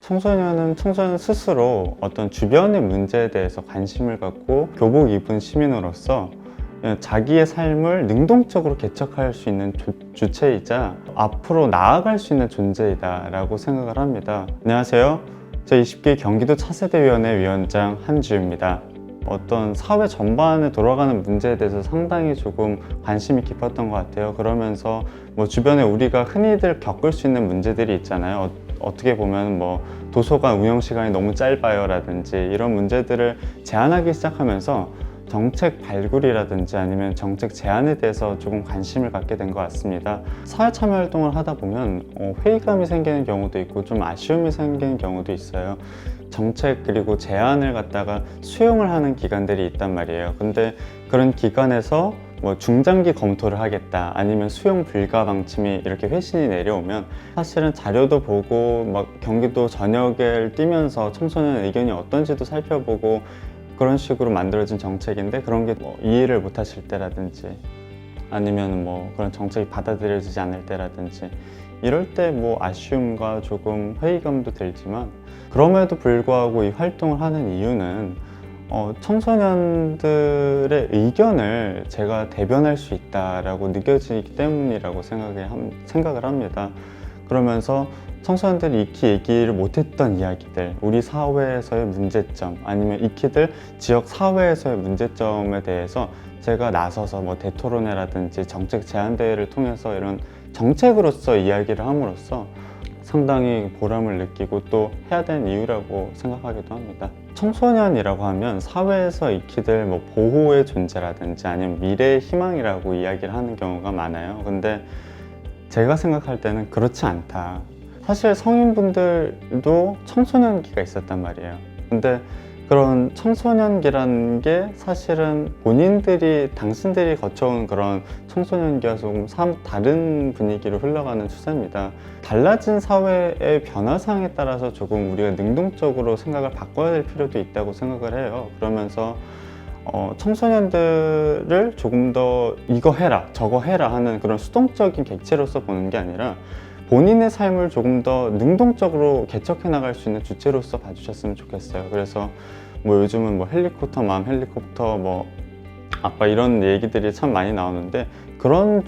청소년은 청소년 스스로 어떤 주변의 문제에 대해서 관심을 갖고 교복 입은 시민으로서 자기의 삶을 능동적으로 개척할 수 있는 주체이자 앞으로 나아갈 수 있는 존재이다 라고 생각을 합니다. 안녕하세요. 제20기 경기도 차세대위원회 위원장 한주입니다. 어떤 사회 전반에 돌아가는 문제에 대해서 상당히 조금 관심이 깊었던 것 같아요. 그러면서 주변에 우리가 흔히들 겪을 수 있는 문제들이 있잖아요. 어떻게 보면 도서관 운영 시간이 너무 짧아요 라든지 이런 문제들을 제안하기 시작하면서 정책 발굴이라든지 아니면 정책 제안에 대해서 조금 관심을 갖게 된 것 같습니다. 사회 참여 활동을 하다 보면 회의감이 생기는 경우도 있고 좀 아쉬움이 생기는 경우도 있어요. 정책 그리고 제안을 갖다가 수용을 하는 기관들이 있단 말이에요. 근데 그런 기관에서 중장기 검토를 하겠다 아니면 수용 불가 방침이 이렇게 회신이 내려오면 사실은 자료도 보고 경기도 전역을 뛰면서 청소년 의견이 어떤지도 살펴보고 그런 식으로 만들어진 정책인데 그런 게 이해를 못 하실 때라든지 아니면 그런 정책이 받아들여지지 않을 때라든지 이럴 때 아쉬움과 조금 회의감도 들지만 그럼에도 불구하고 이 활동을 하는 이유는 청소년들의 의견을 제가 대변할 수 있다라고 느껴지기 때문이라고 생각을 합니다. 그러면서 청소년들이 익히 얘기를 못했던 이야기들, 우리 사회에서의 문제점, 아니면 익히들 지역 사회에서의 문제점에 대해서 제가 나서서 대토론회라든지 정책 제안대회를 통해서 이런 정책으로서 이야기를 함으로써 상당히 보람을 느끼고 또 해야 되는 이유라고 생각하기도 합니다. 청소년이라고 하면 사회에서 익히들 보호의 존재라든지 아니면 미래의 희망이라고 이야기를 하는 경우가 많아요. 근데 제가 생각할 때는 그렇지 않다. 사실 성인분들도 청소년기가 있었단 말이에요. 근데 그런 청소년기라는 게 사실은 당신들이 거쳐온 그런 청소년기와 조금 사뭇 다른 분위기로 흘러가는 추세입니다. 달라진 사회의 변화상에 따라서 조금 우리가 능동적으로 생각을 바꿔야 될 필요도 있다고 생각을 해요. 그러면서 청소년들을 조금 더 이거 해라 저거 해라 하는 그런 수동적인 객체로서 보는 게 아니라 본인의 삶을 조금 더 능동적으로 개척해 나갈 수 있는 주체로서 봐주셨으면 좋겠어요. 그래서 요즘은 헬리콥터 맘, 헬리콥터 아빠 이런 얘기들이 참 많이 나오는데 그런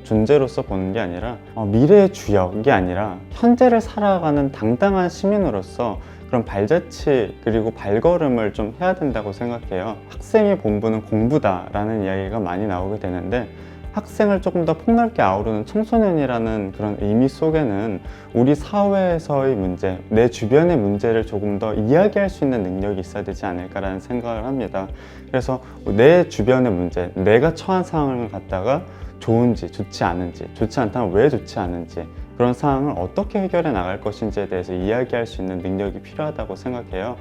존재로서 보는 게 아니라 미래의 주역이 아니라 현재를 살아가는 당당한 시민으로서 그런 발자취 그리고 발걸음을 좀 해야 된다고 생각해요. 학생의 본분은 공부다라는 이야기가 많이 나오게 되는데 학생을 조금 더 폭넓게 아우르는 청소년이라는 그런 의미 속에는 우리 사회에서의 문제, 내 주변의 문제를 조금 더 이야기할 수 있는 능력이 있어야 되지 않을까라는 생각을 합니다. 그래서 내 주변의 문제, 내가 처한 상황을 갖다가 좋은지 좋지 않은지, 좋지 않다면 왜 좋지 않은지 그런 상황을 어떻게 해결해 나갈 것인지에 대해서 이야기할 수 있는 능력이 필요하다고 생각해요.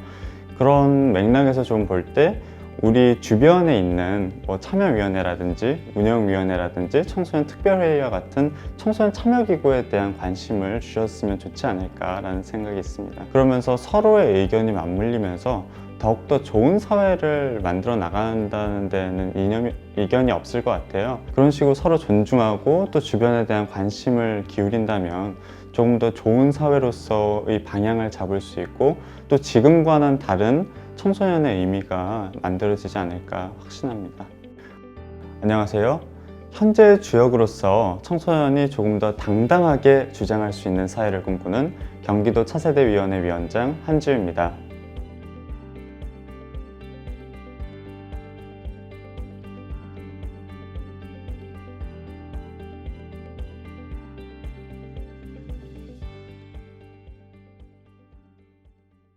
그런 맥락에서 좀 볼 때 우리 주변에 있는 참여위원회라든지 운영위원회라든지 청소년 특별회의와 같은 청소년 참여기구에 대한 관심을 주셨으면 좋지 않을까라는 생각이 있습니다. 그러면서 서로의 의견이 맞물리면서 더욱더 좋은 사회를 만들어 나간다는 데는 이견이 없을 것 같아요. 그런 식으로 서로 존중하고 또 주변에 대한 관심을 기울인다면 조금 더 좋은 사회로서의 방향을 잡을 수 있고 또 지금과는 다른 청소년의 의미가 만들어지지 않을까 확신합니다. 안녕하세요. 현재 주역으로서 청소년이 조금 더 당당하게 주장할 수 있는 사회를 꿈꾸는 경기도 차세대위원회 위원장 한주입니다.